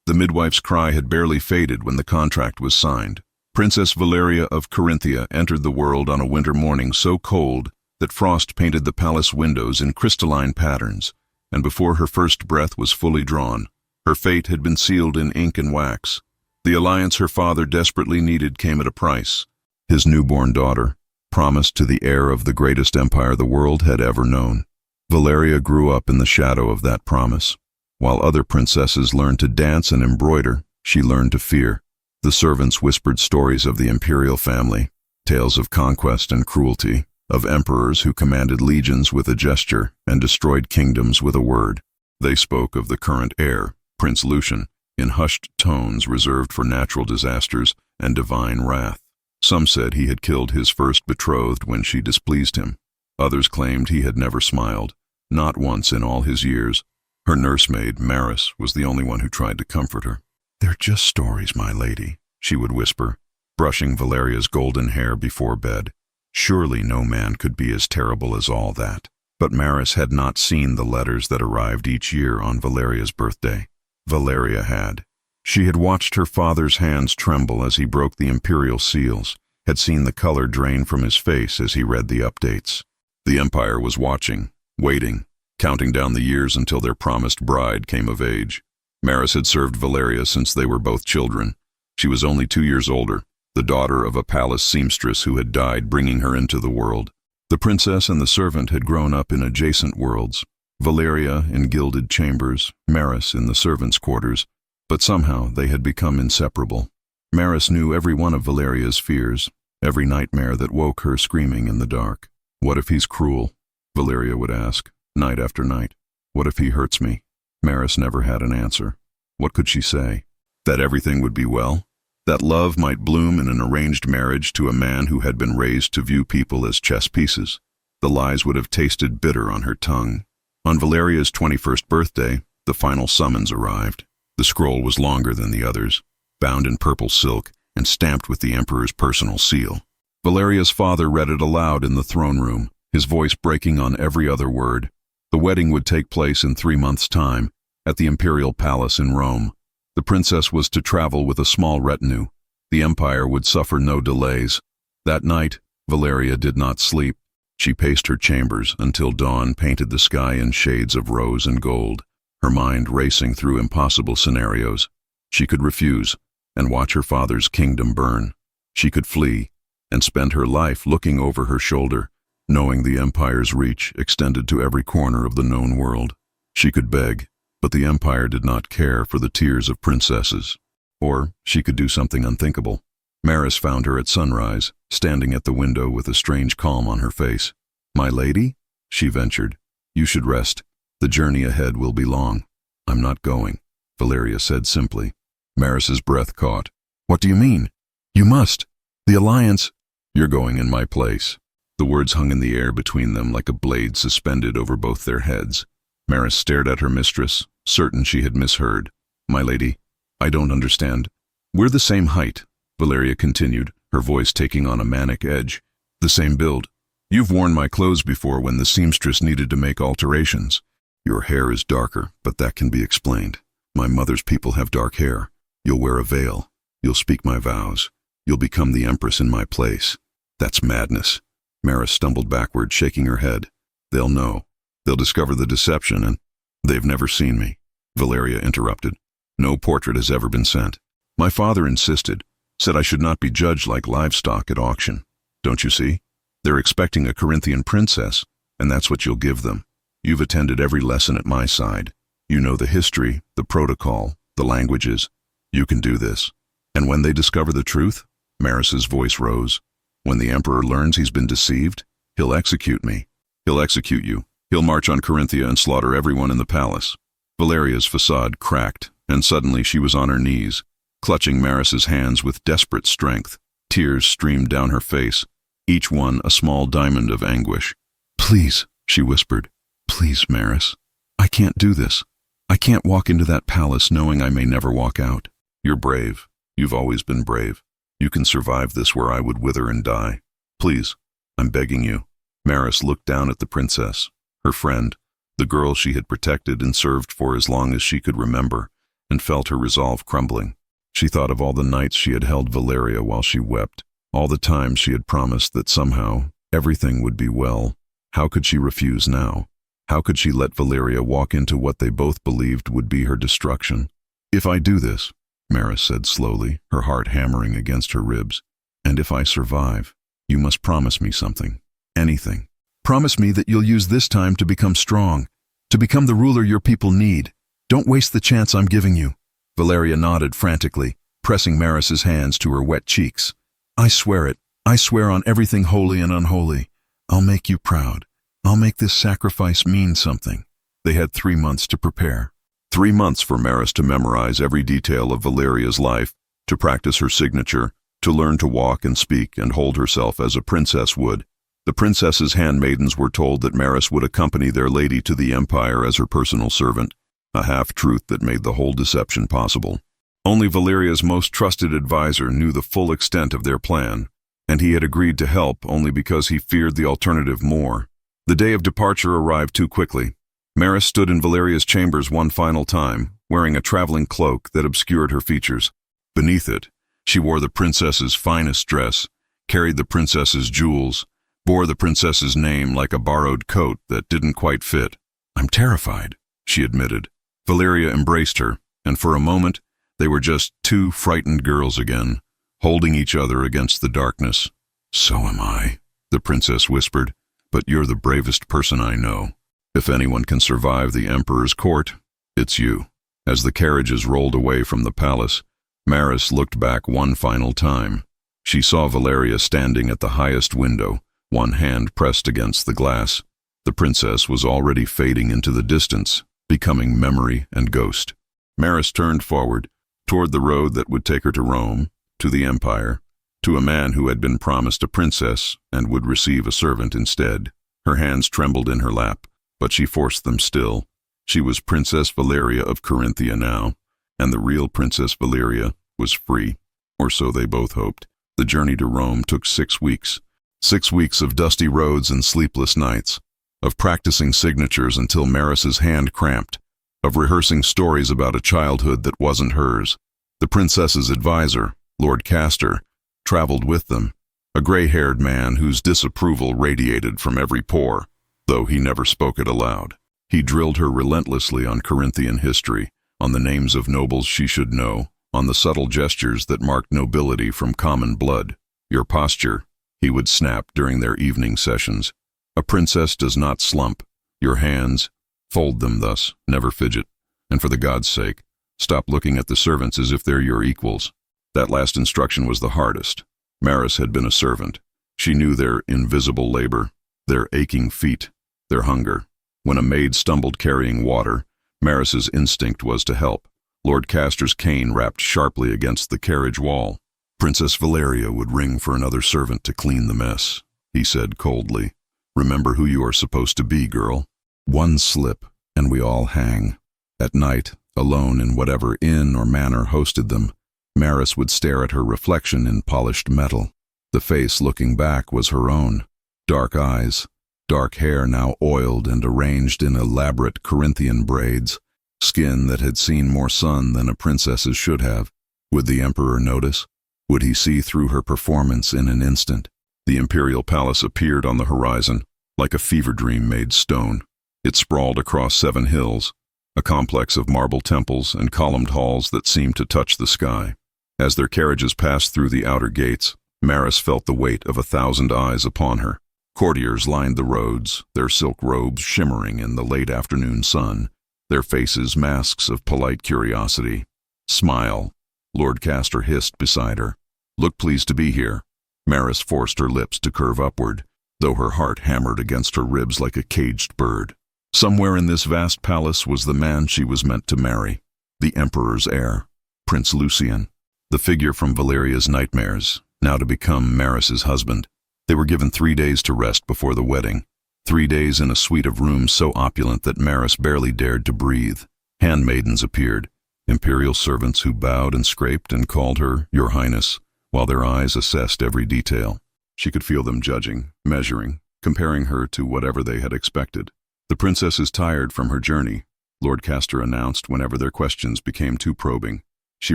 The midwife's cry had barely faded when the contract was signed. Princess Valeria of Carinthia entered the world on a winter morning so cold that frost painted the palace windows in crystalline patterns, and before her first breath was fully drawn, her fate had been sealed in ink and wax. The alliance her father desperately needed came at a price. His newborn daughter, promised to the heir of the greatest empire the world had ever known. Valeria grew up in the shadow of that promise. While other princesses learned to dance and embroider, she learned to fear. The servants whispered stories of the imperial family, tales of conquest and cruelty, of emperors who commanded legions with a gesture and destroyed kingdoms with a word. They spoke of the current heir, Prince Lucian, in hushed tones reserved for natural disasters and divine wrath. Some said he had killed his first betrothed when she displeased him. Others claimed he had never smiled, not once in all his years. Her nursemaid, Maris, was the only one who tried to comfort her. "They're just stories, my lady," she would whisper, brushing Valeria's golden hair before bed. Surely no man could be as terrible as all that. But Maris had not seen the letters that arrived each year on Valeria's birthday. Valeria had. She had watched her father's hands tremble as he broke the imperial seals, had seen the color drain from his face as he read the updates. The empire was watching, waiting, counting down the years until their promised bride came of age. Maris had served Valeria since they were both children. She was only 2 years older, the daughter of a palace seamstress who had died bringing her into the world. The princess and the servant had grown up in adjacent worlds, Valeria in gilded chambers, Maris in the servants' quarters, but somehow they had become inseparable. Maris knew every one of Valeria's fears, every nightmare that woke her screaming in the dark. "What if he's cruel?" Valeria would ask, night after night. "What if he hurts me?" Maris never had an answer. What could she say? That everything would be well? That love might bloom in an arranged marriage to a man who had been raised to view people as chess pieces? The lies would have tasted bitter on her tongue. On Valeria's 21st birthday, the final summons arrived. The scroll was longer than the others, bound in purple silk and stamped with the emperor's personal seal. Valeria's father read it aloud in the throne room, his voice breaking on every other word. The wedding would take place in 3 months' time, at the imperial palace in Rome. The princess was to travel with a small retinue. The empire would suffer no delays. That night, Valeria did not sleep. She paced her chambers until dawn painted the sky in shades of rose and gold, her mind racing through impossible scenarios. She could refuse and watch her father's kingdom burn. She could flee and spend her life looking over her shoulder, knowing the empire's reach extended to every corner of the known world. She could beg, but the empire did not care for the tears of princesses. Or she could do something unthinkable. Maris found her at sunrise, standing at the window with a strange calm on her face. "My lady?" she ventured. "You should rest. The journey ahead will be long." "I'm not going," Valeria said simply. Maris's breath caught. "What do you mean? You must. The alliance—" "You're going in my place." The words hung in the air between them like a blade suspended over both their heads. Maris stared at her mistress, certain she had misheard. "My lady, I don't understand." "We're the same height," Valeria continued, her voice taking on a manic edge. "The same build. You've worn my clothes before when the seamstress needed to make alterations. Your hair is darker, but that can be explained. My mother's people have dark hair. You'll wear a veil. You'll speak my vows. You'll become the empress in my place. That's madness." Maris stumbled backward, shaking her head. "They'll know. They'll discover the deception and—" "They've never seen me," Valeria interrupted. "No portrait has ever been sent. My father insisted, said I should not be judged like livestock at auction. Don't you see? They're expecting a Corinthian princess, and that's what you'll give them. You've attended every lesson at my side. You know the history, the protocol, the languages. You can do this. And when they discover the truth," Maris's voice rose, "when the emperor learns he's been deceived, he'll execute me. He'll execute you. He'll march on Carinthia and slaughter everyone in the palace." Valeria's facade cracked, and suddenly she was on her knees, clutching Maris's hands with desperate strength. Tears streamed down her face, each one a small diamond of anguish. "Please," she whispered. "Please, Maris. I can't do this. I can't walk into that palace knowing I may never walk out." "You're brave. You've always been brave. You can survive this where I would wither and die. Please, I'm begging you." Maris looked down at the princess, her friend, the girl she had protected and served for as long as she could remember, and felt her resolve crumbling. She thought of all the nights she had held Valeria while she wept, all the times she had promised that somehow everything would be well. How could she refuse now? How could she let Valeria walk into what they both believed would be her destruction? "If I do this," Maris said slowly, her heart hammering against her ribs, "and if I survive, you must promise me something. Anything. Promise me that you'll use this time to become strong, to become the ruler your people need. Don't waste the chance I'm giving you." Valeria nodded frantically, pressing Maris's hands to her wet cheeks. "I swear it. I swear on everything holy and unholy. I'll make you proud. I'll make this sacrifice mean something." They had 3 months to prepare. 3 months for Maris to memorize every detail of Valeria's life, to practice her signature, to learn to walk and speak and hold herself as a princess would. The princess's handmaidens were told that Maris would accompany their lady to the empire as her personal servant, a half-truth that made the whole deception possible. Only Valeria's most trusted advisor knew the full extent of their plan, and he had agreed to help only because he feared the alternative more. The day of departure arrived too quickly. Maris stood in Valeria's chambers one final time, wearing a traveling cloak that obscured her features. Beneath it, she wore the princess's finest dress, carried the princess's jewels, bore the princess's name like a borrowed coat that didn't quite fit. "I'm terrified," she admitted. Valeria embraced her, and for a moment, they were just 2 frightened girls again, holding each other against the darkness. "So am I," the princess whispered, "but you're the bravest person I know. If anyone can survive the emperor's court, it's you." As the carriages rolled away from the palace, Maris looked back one final time. She saw Valeria standing at the highest window, one hand pressed against the glass. The princess was already fading into the distance, becoming memory and ghost. Maris turned forward, toward the road that would take her to Rome, to the empire, to a man who had been promised a princess and would receive a servant instead. Her hands trembled in her lap, but she forced them still. She was Princess Valeria of Corinthia now, and the real Princess Valeria was free, or so they both hoped. The journey to Rome took 6 weeks. 6 weeks of dusty roads and sleepless nights, of practicing signatures until Maris's hand cramped, of rehearsing stories about a childhood that wasn't hers. The princess's advisor, Lord Castor, traveled with them, a gray-haired man whose disapproval radiated from every pore, though he never spoke it aloud. He drilled her relentlessly on Corinthian history, on the names of nobles she should know, on the subtle gestures that marked nobility from common blood. "Your posture," he would snap during their evening sessions. "A princess does not slump. Your hands, fold them thus, never fidget. And for the gods' sake, stop looking at the servants as if they're your equals." That last instruction was the hardest. Maris had been a servant. She knew their invisible labor, their aching feet, their hunger. When a maid stumbled carrying water, Maris's instinct was to help. Lord Castor's cane rapped sharply against the carriage wall. Princess Valeria would ring for another servant to clean the mess, he said coldly. "Remember who you are supposed to be, girl. One slip, and we all hang." At night, alone in whatever inn or manor hosted them, Maris would stare at her reflection in polished metal. The face looking back was her own. Dark eyes, dark hair now oiled and arranged in elaborate Corinthian braids, skin that had seen more sun than a princess's should have. Would the emperor notice? Would he see through her performance in an instant? The imperial palace appeared on the horizon, like a fever dream made stone. It sprawled across 7 hills, a complex of marble temples and columned halls that seemed to touch the sky. As their carriages passed through the outer gates, Maris felt the weight of 1,000 eyes upon her. Courtiers lined the roads, their silk robes shimmering in the late afternoon sun, their faces masks of polite curiosity. "Smile," Lord Castor hissed beside her. "Look pleased to be here." Maris forced her lips to curve upward, though her heart hammered against her ribs like a caged bird. Somewhere in this vast palace was the man she was meant to marry, the emperor's heir, Prince Lucian, the figure from Valeria's nightmares, now to become Maris's husband. They were given 3 days to rest before the wedding, 3 days in a suite of rooms so opulent that Maris barely dared to breathe. Handmaidens appeared, imperial servants who bowed and scraped and called her "Your Highness," while their eyes assessed every detail. She could feel them judging, measuring, comparing her to whatever they had expected. The princess is tired from her journey, Lord Castor announced whenever their questions became too probing. "She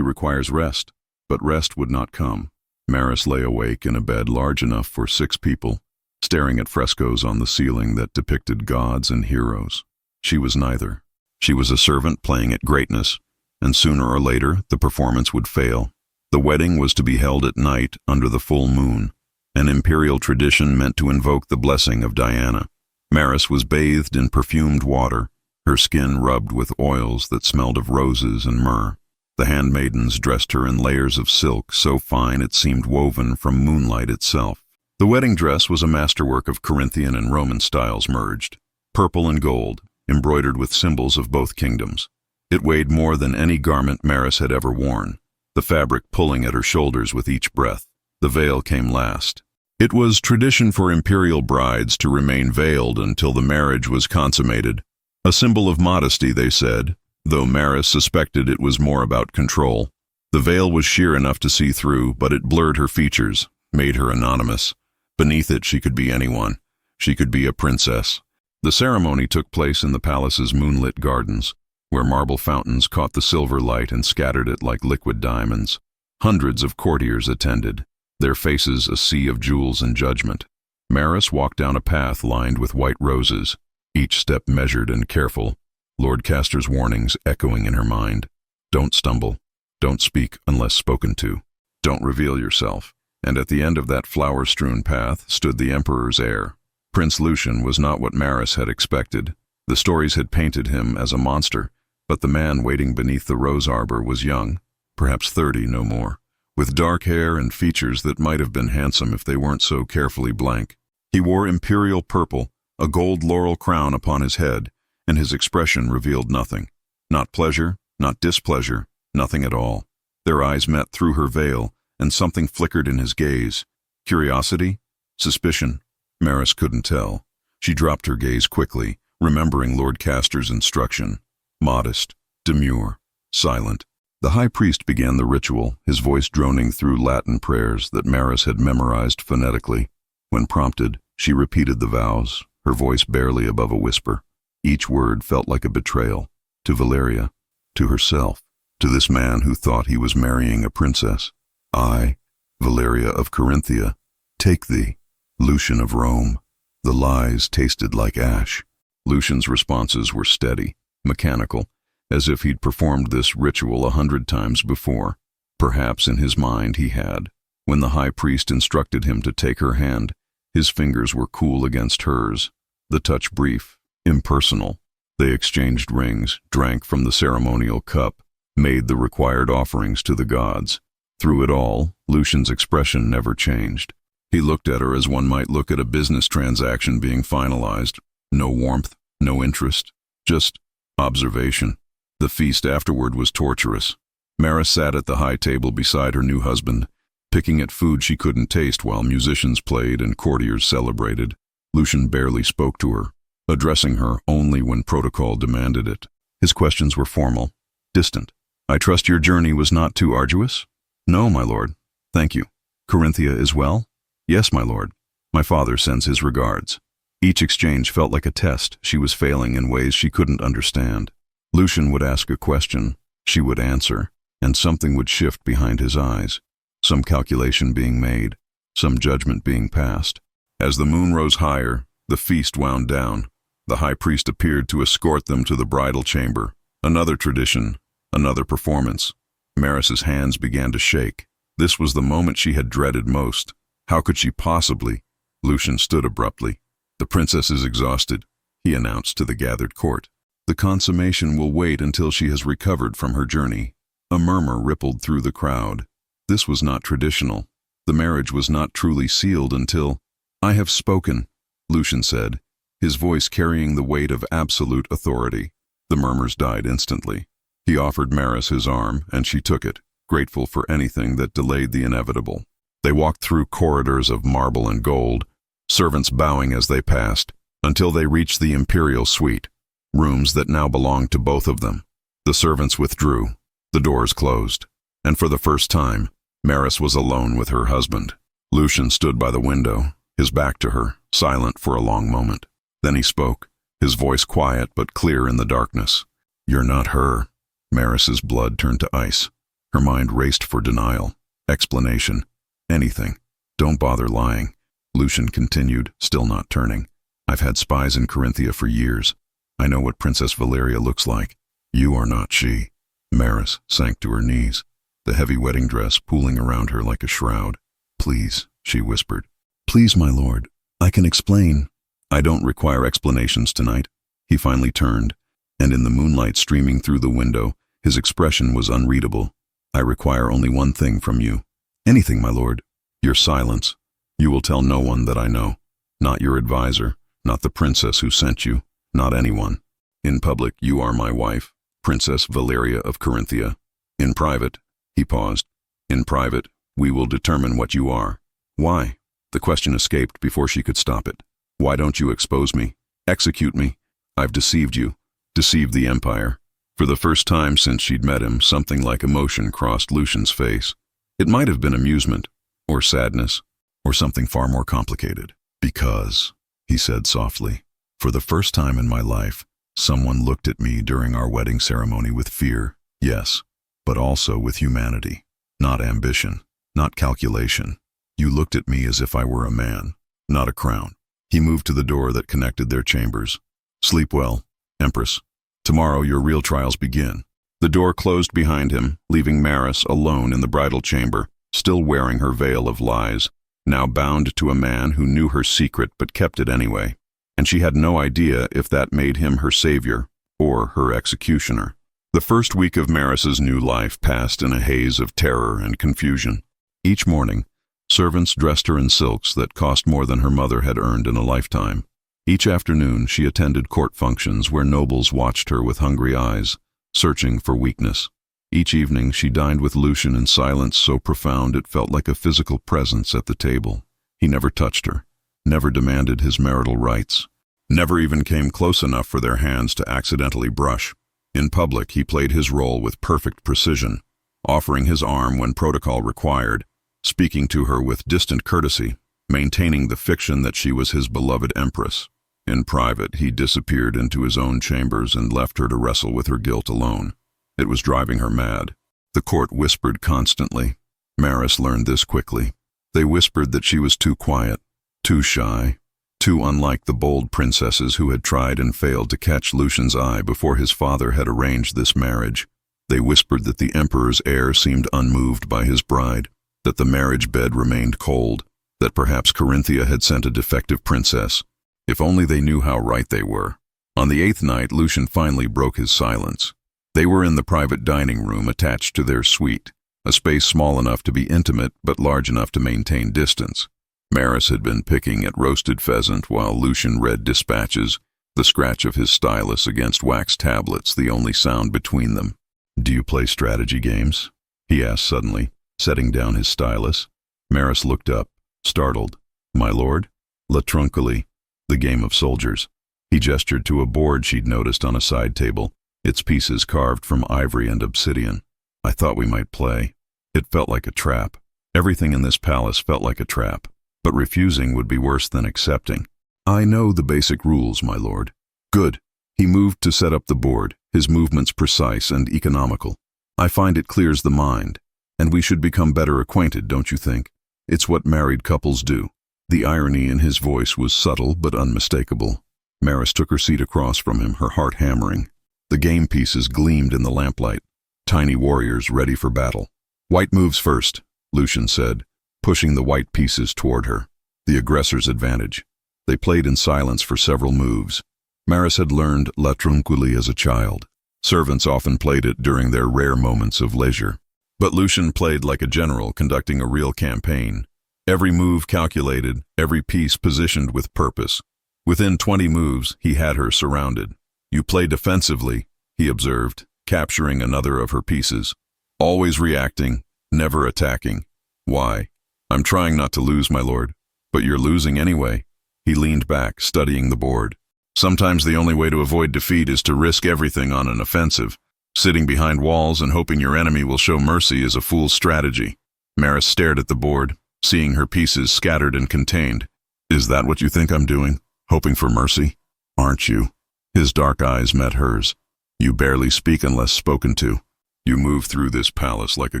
requires rest." But rest would not come. Maris lay awake in a bed large enough for 6 people, staring at frescoes on the ceiling that depicted gods and heroes. She was neither. She was a servant playing at greatness, and sooner or later the performance would fail. The wedding was to be held at night under the full moon, an imperial tradition meant to invoke the blessing of Diana. Maris was bathed in perfumed water, her skin rubbed with oils that smelled of roses and myrrh. The handmaidens dressed her in layers of silk so fine it seemed woven from moonlight itself. The wedding dress was a masterwork of Corinthian and Roman styles merged, purple and gold, embroidered with symbols of both kingdoms. It weighed more than any garment Maris had ever worn, the fabric pulling at her shoulders with each breath. The veil came last. It was tradition for imperial brides to remain veiled until the marriage was consummated, a symbol of modesty, they said, though Maris suspected it was more about control. The veil was sheer enough to see through, but it blurred her features, made her anonymous. Beneath it, she could be anyone. She could be a princess. The ceremony took place in the palace's moonlit gardens, where marble fountains caught the silver light and scattered it like liquid diamonds. Hundreds of courtiers attended, their faces a sea of jewels and judgment. Maris walked down a path lined with white roses, each step measured and careful, Lord Castor's warnings echoing in her mind. Don't stumble. Don't speak unless spoken to. Don't reveal yourself. And at the end of that flower-strewn path stood the Emperor's heir. Prince Lucian was not what Maris had expected. The stories had painted him as a monster, but the man waiting beneath the rose arbor was young, perhaps 30, no more, with dark hair and features that might have been handsome if they weren't so carefully blank. He wore imperial purple, a gold laurel crown upon his head, and his expression revealed nothing. Not pleasure, not displeasure, nothing at all. Their eyes met through her veil, and something flickered in his gaze. Curiosity? Suspicion? Maris couldn't tell. She dropped her gaze quickly, remembering Lord Castor's instruction. Modest, demure, silent. The high priest began the ritual, his voice droning through Latin prayers that Maris had memorized phonetically. When prompted, she repeated the vows, her voice barely above a whisper. Each word felt like a betrayal, to Valeria, to herself, to this man who thought he was marrying a princess. I, Valeria of Corinthia, take thee, Lucian of Rome. The lies tasted like ash. Lucian's responses were steady, mechanical, as if he'd performed this ritual 100 times before. Perhaps in his mind he had. When the high priest instructed him to take her hand, his fingers were cool against hers, the touch brief, impersonal. They exchanged rings, drank from the ceremonial cup, made the required offerings to the gods. Through it all, Lucian's expression never changed. He looked at her as one might look at a business transaction being finalized. No warmth, no interest, just observation. The feast afterward was torturous. Maris sat at the high table beside her new husband, picking at food she couldn't taste while musicians played and courtiers celebrated. Lucian barely spoke to her, addressing her only when protocol demanded it. His questions were formal, distant. "I trust your journey was not too arduous?" "No, my lord. Thank you." "Corinthia is well?" "Yes, my lord. My father sends his regards." Each exchange felt like a test. She was failing in ways she couldn't understand. Lucian would ask a question, she would answer, and something would shift behind his eyes. Some calculation being made, some judgment being passed. As the moon rose higher, the feast wound down. The high priest appeared to escort them to the bridal chamber. Another tradition, another performance. Maris's hands began to shake. This was the moment she had dreaded most. How could she possibly? Lucian stood abruptly. "The princess is exhausted," he announced to the gathered court. "The consummation will wait until she has recovered from her journey." A murmur rippled through the crowd. This was not traditional. The marriage was not truly sealed until— "I have spoken," Lucian said, his voice carrying the weight of absolute authority. The murmurs died instantly. He offered Maris his arm, and she took it, grateful for anything that delayed the inevitable. They walked through corridors of marble and gold, servants bowing as they passed, until they reached the imperial suite, rooms that now belonged to both of them. The servants withdrew, the doors closed, and for the first time, Maris was alone with her husband. Lucian stood by the window, his back to her, silent for a long moment. Then he spoke, his voice quiet but clear in the darkness. You're not her. Maris's blood turned to ice. Her mind raced for denial, explanation, anything. Don't bother lying. Lucian continued, still not turning. I've had spies in Corinthia for years. I know what Princess Valeria looks like. You are not she. Maris sank to her knees, the heavy wedding dress pooling around her like a shroud. Please, she whispered. Please, my lord. I can explain. I don't require explanations tonight. He finally turned, and in the moonlight streaming through the window, his expression was unreadable. I require only one thing from you. Anything, my lord. Your silence. You will tell no one that I know. Not your advisor, not the princess who sent you, not anyone. In public, you are my wife, Princess Valeria of Corinthia. In private, he paused. In private, we will determine what you are. Why? The question escaped before she could stop it. Why don't you expose me? Execute me? I've deceived you. Deceived the Empire. For the first time since she'd met him, something like emotion crossed Lucian's face. It might have been amusement, or sadness, or something far more complicated. Because, he said softly, for the first time in my life, someone looked at me during our wedding ceremony with fear, yes, but also with humanity. Not ambition, not calculation. You looked at me as if I were a man, not a crown. He moved to the door that connected their chambers. Sleep well, Empress. Tomorrow your real trials begin. The door closed behind him, leaving Maris alone in the bridal chamber, still wearing her veil of lies, now bound to a man who knew her secret but kept it anyway. And she had no idea if that made him her savior or her executioner. The first week of Maris's new life passed in a haze of terror and confusion. Each morning, servants dressed her in silks that cost more than her mother had earned in a lifetime. Each afternoon, she attended court functions where nobles watched her with hungry eyes, searching for weakness. Each evening, she dined with Lucian in silence so profound it felt like a physical presence at the table. He never touched her, never demanded his marital rights, never even came close enough for their hands to accidentally brush. In public, he played his role with perfect precision, offering his arm when protocol required, speaking to her with distant courtesy, maintaining the fiction that she was his beloved empress. In private, he disappeared into his own chambers and left her to wrestle with her guilt alone. It was driving her mad. The court whispered constantly. Maris learned this quickly. They whispered that she was too quiet, too shy, too unlike the bold princesses who had tried and failed to catch Lucian's eye before his father had arranged this marriage. They whispered that the emperor's heir seemed unmoved by his bride, that the marriage bed remained cold, that perhaps Corinthia had sent a defective princess. If only they knew how right they were. On the 8th night, Lucian finally broke his silence. They were in the private dining room attached to their suite, a space small enough to be intimate but large enough to maintain distance. Maris had been picking at roasted pheasant while Lucian read dispatches, the scratch of his stylus against wax tablets the only sound between them. "Do you play strategy games?" he asked suddenly, setting down his stylus. Maris looked up, startled. "My lord?" "La Truncoli, the game of soldiers." He gestured to a board she'd noticed on a side table, its pieces carved from ivory and obsidian. "I thought we might play." It felt like a trap. Everything in this palace felt like a trap, but refusing would be worse than accepting. "I know the basic rules, my lord." "Good." He moved to set up the board, his movements precise and economical. "I find it clears the mind, and we should become better acquainted, don't you think? It's what married couples do." The irony in his voice was subtle but unmistakable. Maris took her seat across from him, her heart hammering. The game pieces gleamed in the lamplight, tiny warriors ready for battle. "White moves first," Lucian said, pushing the white pieces toward her. The aggressor's advantage. They played in silence for several moves. Maris had learned La Truncoli as a child. Servants often played it during their rare moments of leisure. But Lucian played like a general conducting a real campaign. Every move calculated, every piece positioned with purpose. Within 20 moves, he had her surrounded. "You play defensively," he observed, capturing another of her pieces. "Always reacting, never attacking. Why?" "I'm trying not to lose, my lord." "But you're losing anyway." He leaned back, studying the board. "Sometimes the only way to avoid defeat is to risk everything on an offensive. Sitting behind walls and hoping your enemy will show mercy is a fool's strategy." Maris stared at the board, seeing her pieces scattered and contained. "Is that what you think I'm doing? Hoping for mercy? Aren't you?" His dark eyes met hers. You barely speak unless spoken to. You move through this palace like a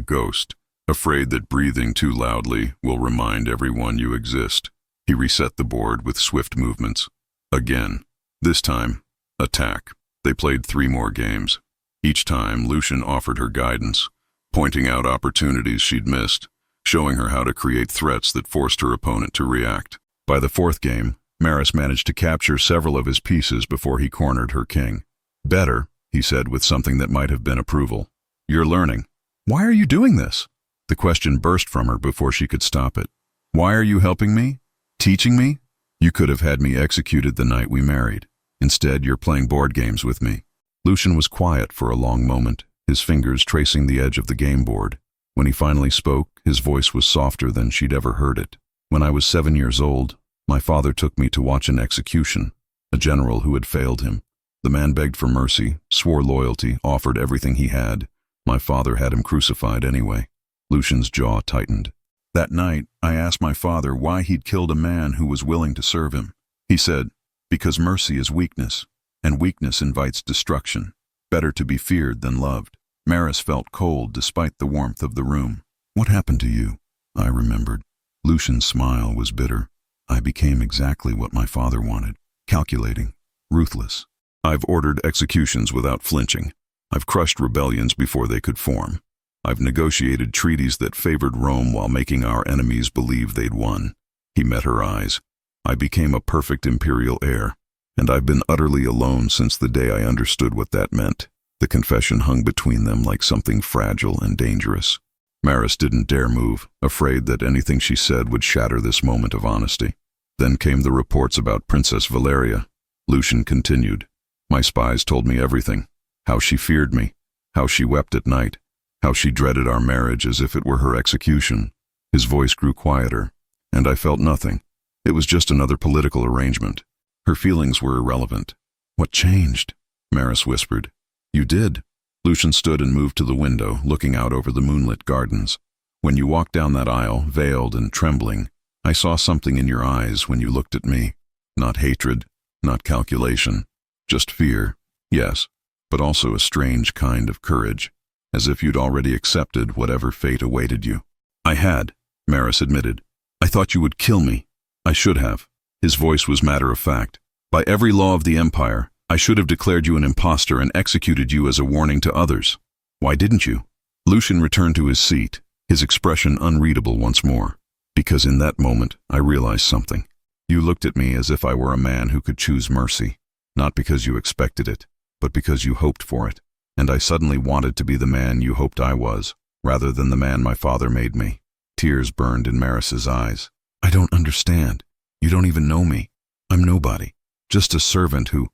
ghost, afraid that breathing too loudly will remind everyone you exist. He reset the board with swift movements. Again. This time, attack. They played 3 more games. Each time, Lucian offered her guidance, pointing out opportunities she'd missed, showing her how to create threats that forced her opponent to react. By the 4th game, Maris managed to capture several of his pieces before he cornered her king. Better, he said with something that might have been approval. You're learning. Why are you doing this? The question burst from her before she could stop it. Why are you helping me? Teaching me? You could have had me executed the night we married. Instead, you're playing board games with me. Lucian was quiet for a long moment, his fingers tracing the edge of the game board. When he finally spoke, his voice was softer than she'd ever heard it. When I was 7 years old, my father took me to watch an execution, a general who had failed him. The man begged for mercy, swore loyalty, offered everything he had. My father had him crucified anyway. Lucian's jaw tightened. That night, I asked my father why he'd killed a man who was willing to serve him. He said, because mercy is weakness, and weakness invites destruction. Better to be feared than loved. Maris felt cold despite the warmth of the room. What happened to you? I remembered. Lucian's smile was bitter. I became exactly what my father wanted. Calculating. Ruthless. I've ordered executions without flinching. I've crushed rebellions before they could form. I've negotiated treaties that favored Rome while making our enemies believe they'd won. He met her eyes. I became a perfect imperial heir, and I've been utterly alone since the day I understood what that meant. The confession hung between them like something fragile and dangerous. Maris didn't dare move, afraid that anything she said would shatter this moment of honesty. Then came the reports about Princess Valeria. Lucian continued. My spies told me everything. How she feared me, how she wept at night, how she dreaded our marriage as if it were her execution. His voice grew quieter, and I felt nothing. It was just another political arrangement. Her feelings were irrelevant. What changed? Maris whispered. You did. Lucian stood and moved to the window, looking out over the moonlit gardens. When you walked down that aisle, veiled and trembling, I saw something in your eyes when you looked at me. Not hatred, not calculation, just fear, yes, but also a strange kind of courage, as if you'd already accepted whatever fate awaited you. I had, Maris admitted. I thought you would kill me. I should have. His voice was matter-of-fact. By every law of the Empire, I should have declared you an impostor and executed you as a warning to others. Why didn't you? Lucian returned to his seat, his expression unreadable once more. Because in that moment, I realized something. You looked at me as if I were a man who could choose mercy, not because you expected it, but because you hoped for it. And I suddenly wanted to be the man you hoped I was, rather than the man my father made me. Tears burned in Maris's eyes. I don't understand. You don't even know me. I'm nobody. Just a servant who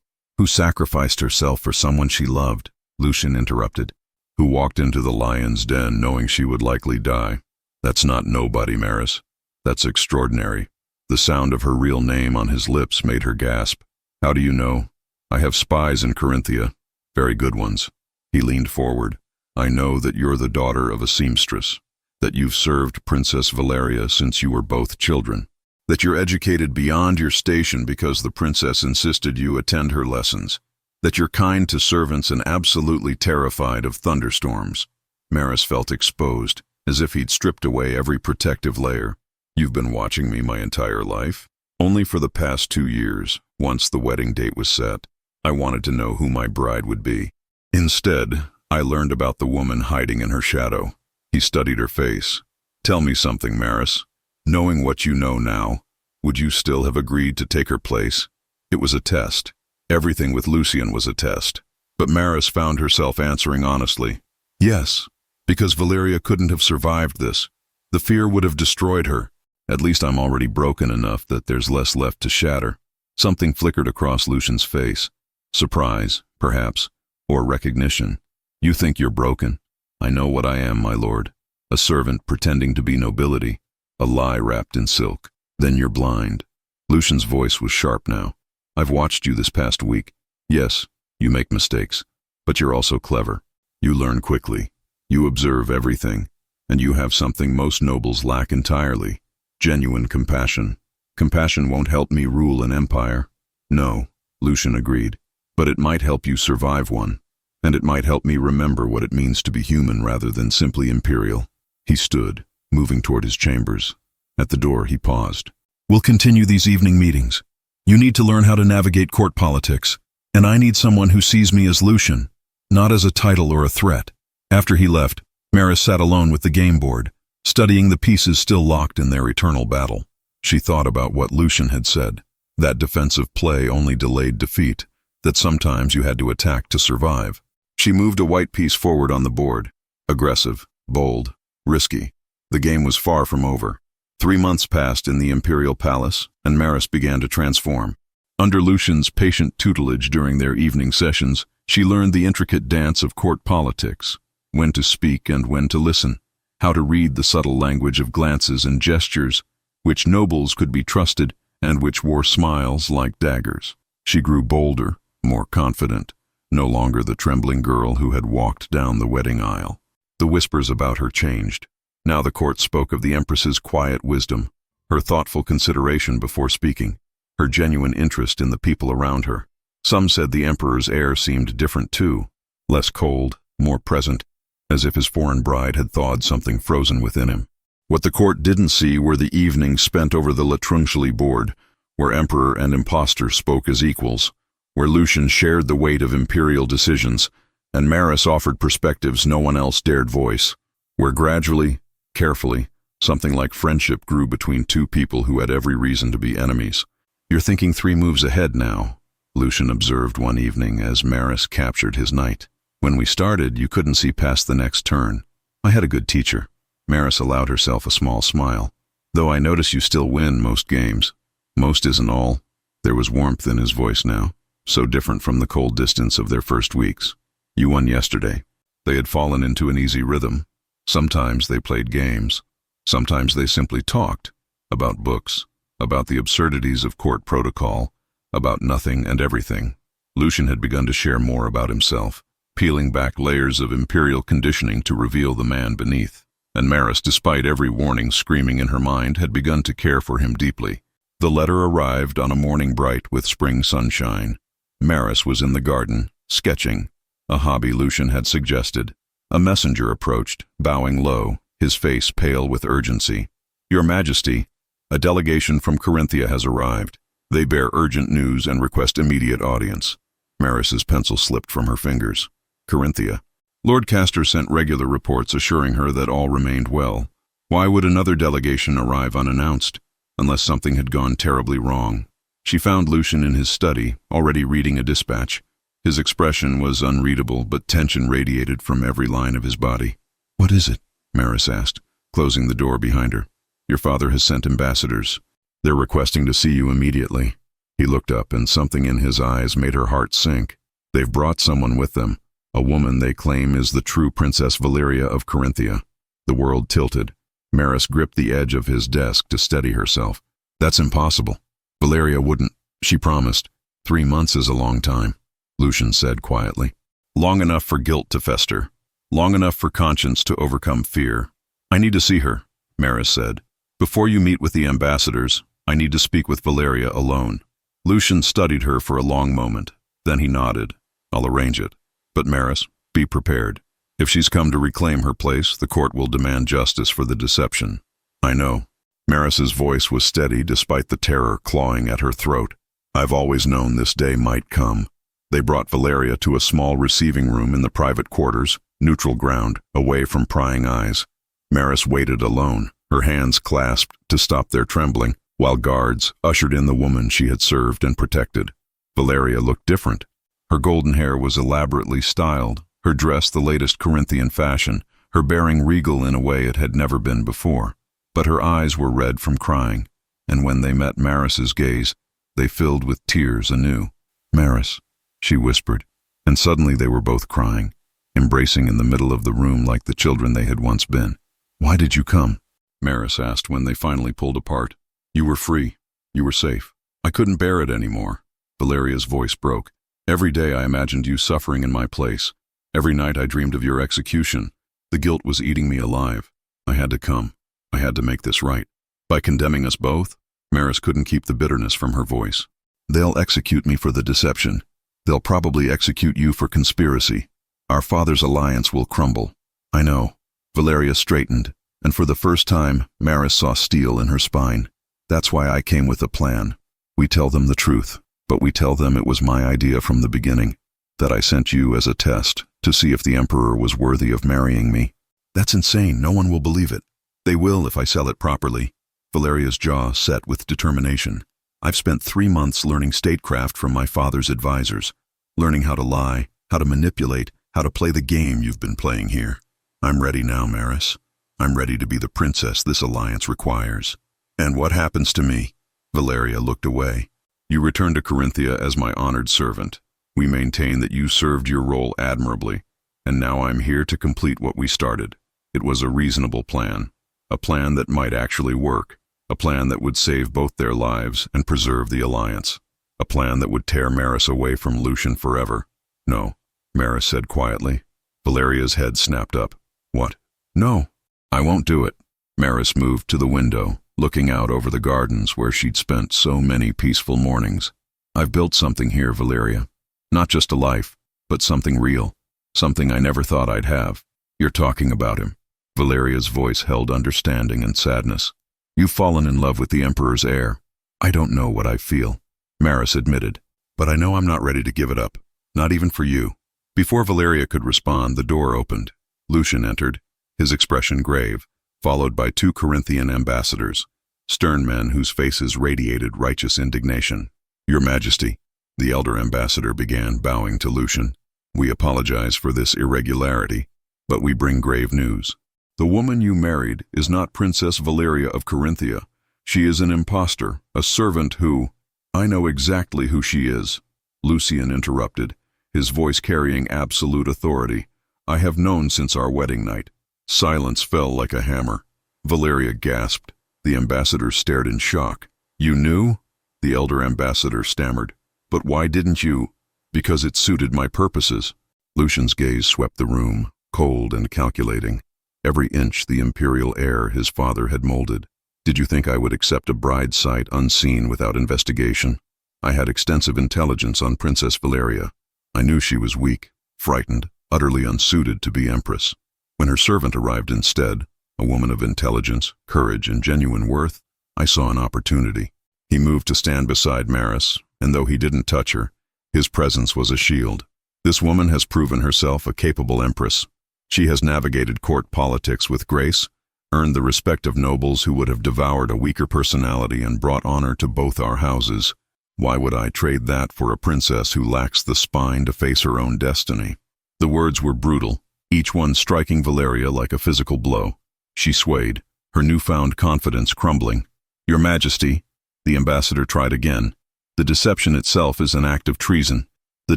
sacrificed herself for someone she loved, Lucian interrupted. Who walked into the lion's den knowing she would likely die. That's not nobody, Maris. That's extraordinary. The sound of her real name on his lips made her gasp. How do you know? I have spies in Corinthia. Very good ones. He leaned forward. I know that you're the daughter of a seamstress, that you've served Princess Valeria since you were both children, that you're educated beyond your station because the princess insisted you attend her lessons, that you're kind to servants and absolutely terrified of thunderstorms. Maris felt exposed, as if he'd stripped away every protective layer. You've been watching me my entire life. Only for the past 2 years, once the wedding date was set, I wanted to know who my bride would be. Instead, I learned about the woman hiding in her shadow. He studied her face. Tell me something, Maris. Knowing what you know now, would you still have agreed to take her place? It was a test. Everything with Lucian was a test. But Maris found herself answering honestly. Yes, because Valeria couldn't have survived this. The fear would have destroyed her. At least I'm already broken enough that there's less left to shatter. Something flickered across Lucian's face. Surprise, perhaps, or recognition. You think you're broken. I know what I am, my lord. A servant pretending to be nobility. A lie wrapped in silk. Then you're blind. Lucian's voice was sharp now. I've watched you this past week. Yes, you make mistakes, but you're also clever. You learn quickly. You observe everything, and you have something most nobles lack entirely. Genuine compassion. Compassion won't help me rule an empire. No, Lucian agreed, but it might help you survive one. and it might help me remember what it means to be human rather than simply imperial. He stood, moving toward his chambers. At the door, he paused. We'll continue these evening meetings. You need to learn how to navigate court politics, and I need someone who sees me as Lucian, not as a title or a threat. After he left, Maris sat alone with the game board, studying the pieces still locked in their eternal battle. She thought about what Lucian had said, that defensive play only delayed defeat, that sometimes you had to attack to survive. She moved a white piece forward on the board. Aggressive, bold, risky. The game was far from over. 3 months passed in the Imperial Palace, and Maris began to transform. Under Lucian's patient tutelage during their evening sessions, she learned the intricate dance of court politics, when to speak and when to listen, how to read the subtle language of glances and gestures, which nobles could be trusted and which wore smiles like daggers. She grew bolder, more confident, no longer the trembling girl who had walked down the wedding aisle. The whispers about her changed. Now the court spoke of the Empress's quiet wisdom, her thoughtful consideration before speaking, her genuine interest in the people around her. Some said the Emperor's air seemed different too, less cold, more present, as if his foreign bride had thawed something frozen within him. What the court didn't see were the evenings spent over the Latrunchely board, where Emperor and impostor spoke as equals, where Lucian shared the weight of imperial decisions, and Maris offered perspectives no one else dared voice, where gradually, carefully, something like friendship grew between two people who had every reason to be enemies. You're thinking 3 moves ahead now, Lucian observed one evening as Maris captured his knight. When we started, you couldn't see past the next turn. I had a good teacher. Maris allowed herself a small smile. Though I notice you still win most games. Most isn't all. There was warmth in his voice now, so different from the cold distance of their first weeks. You won yesterday. They had fallen into an easy rhythm. Sometimes they played games. Sometimes they simply talked. About books. About the absurdities of court protocol. About nothing and everything. Lucian had begun to share more about himself, peeling back layers of imperial conditioning to reveal the man beneath. And Maris, despite every warning screaming in her mind, had begun to care for him deeply. The letter arrived on a morning bright with spring sunshine. Maris was in the garden, sketching, a hobby Lucian had suggested. A messenger approached, bowing low, his face pale with urgency. Your Majesty, a delegation from Corinthia has arrived. They bear urgent news and request immediate audience. Maris's pencil slipped from her fingers. Corinthia. Lord Castor sent regular reports assuring her that all remained well. Why would another delegation arrive unannounced, unless something had gone terribly wrong? She found Lucian in his study, already reading a dispatch. His expression was unreadable, but tension radiated from every line of his body. What is it? Maris asked, closing the door behind her. Your father has sent ambassadors. They're requesting to see you immediately. He looked up, and something in his eyes made her heart sink. They've brought someone with them. A woman they claim is the true Princess Valeria of Corinthia. The world tilted. Maris gripped the edge of his desk to steady herself. That's impossible. Valeria wouldn't. She promised. 3 months is a long time, Lucian said quietly. Long enough for guilt to fester. Long enough for conscience to overcome fear. I need to see her, Maris said. Before you meet with the ambassadors, I need to speak with Valeria alone. Lucian studied her for a long moment. Then he nodded. I'll arrange it. But Maris, be prepared. If she's come to reclaim her place, the court will demand justice for the deception. I know. Maris's voice was steady despite the terror clawing at her throat. I've always known this day might come. They brought Valeria to a small receiving room in the private quarters, neutral ground, away from prying eyes. Maris waited alone, her hands clasped to stop their trembling, while guards ushered in the woman she had served and protected. Valeria looked different. Her golden hair was elaborately styled, her dress the latest Corinthian fashion, her bearing regal in a way it had never been before. But her eyes were red from crying, and when they met Maris's gaze, they filled with tears anew. Maris, she whispered, and suddenly they were both crying, embracing in the middle of the room like the children they had once been. Why did you come? Maris asked when they finally pulled apart. You were free. You were safe. I couldn't bear it anymore. Valeria's voice broke. Every day I imagined you suffering in my place. Every night I dreamed of your execution. The guilt was eating me alive. I had to come. I had to make this right. By condemning us both, Maris couldn't keep the bitterness from her voice. They'll execute me for the deception. They'll probably execute you for conspiracy. Our father's alliance will crumble. I know. Valeria straightened, and for the first time, Maris saw steel in her spine. That's why I came with a plan. We tell them the truth, but we tell them it was my idea from the beginning, that I sent you as a test to see if the Emperor was worthy of marrying me. That's insane. No one will believe it. They will if I sell it properly. Valeria's jaw set with determination. I've spent 3 months learning statecraft from my father's advisors, learning how to lie, how to manipulate, how to play the game you've been playing here. I'm ready now, Maris. I'm ready to be the princess this alliance requires. And what happens to me? Valeria looked away. You return to Corinthia as my honored servant. We maintain that you served your role admirably, and now I'm here to complete what we started. It was a reasonable plan, a plan that might actually work, a plan that would save both their lives and preserve the alliance, a plan that would tear Maris away from Lucian forever. No, Maris said quietly. Valeria's head snapped up. What? No, I won't do it. Maris moved to the window, looking out over the gardens where she'd spent so many peaceful mornings. I've built something here, Valeria. Not just a life, but something real, something I never thought I'd have. You're talking about him. Valeria's voice held understanding and sadness. You've fallen in love with the Emperor's heir. I don't know what I feel, Maris admitted, but I know I'm not ready to give it up, not even for you. Before Valeria could respond, the door opened. Lucian entered, his expression grave, followed by 2 Corinthian ambassadors, stern men whose faces radiated righteous indignation. Your Majesty, the elder ambassador began, bowing to Lucian. We apologize for this irregularity, but we bring grave news. The woman you married is not Princess Valeria of Corinthia. She is an impostor, a servant who— I know exactly who she is, Lucian interrupted, his voice carrying absolute authority. I have known since our wedding night. Silence fell like a hammer. Valeria gasped. The ambassador stared in shock. You knew? The elder ambassador stammered. But why didn't you? Because it suited my purposes. Lucian's gaze swept the room, cold and calculating. Every inch the imperial heir his father had molded. Did you think I would accept a bride's sight unseen without investigation? I had extensive intelligence on Princess Valeria. I knew she was weak, frightened, utterly unsuited to be empress. When her servant arrived instead, a woman of intelligence, courage, and genuine worth, I saw an opportunity. He moved to stand beside Maris, and though he didn't touch her, his presence was a shield. This woman has proven herself a capable empress. She has navigated court politics with grace, earned the respect of nobles who would have devoured a weaker personality and brought honor to both our houses. Why would I trade that for a princess who lacks the spine to face her own destiny? The words were brutal, each one striking Valeria like a physical blow. She swayed, her newfound confidence crumbling. Your Majesty, the ambassador tried again. The deception itself is an act of treason. The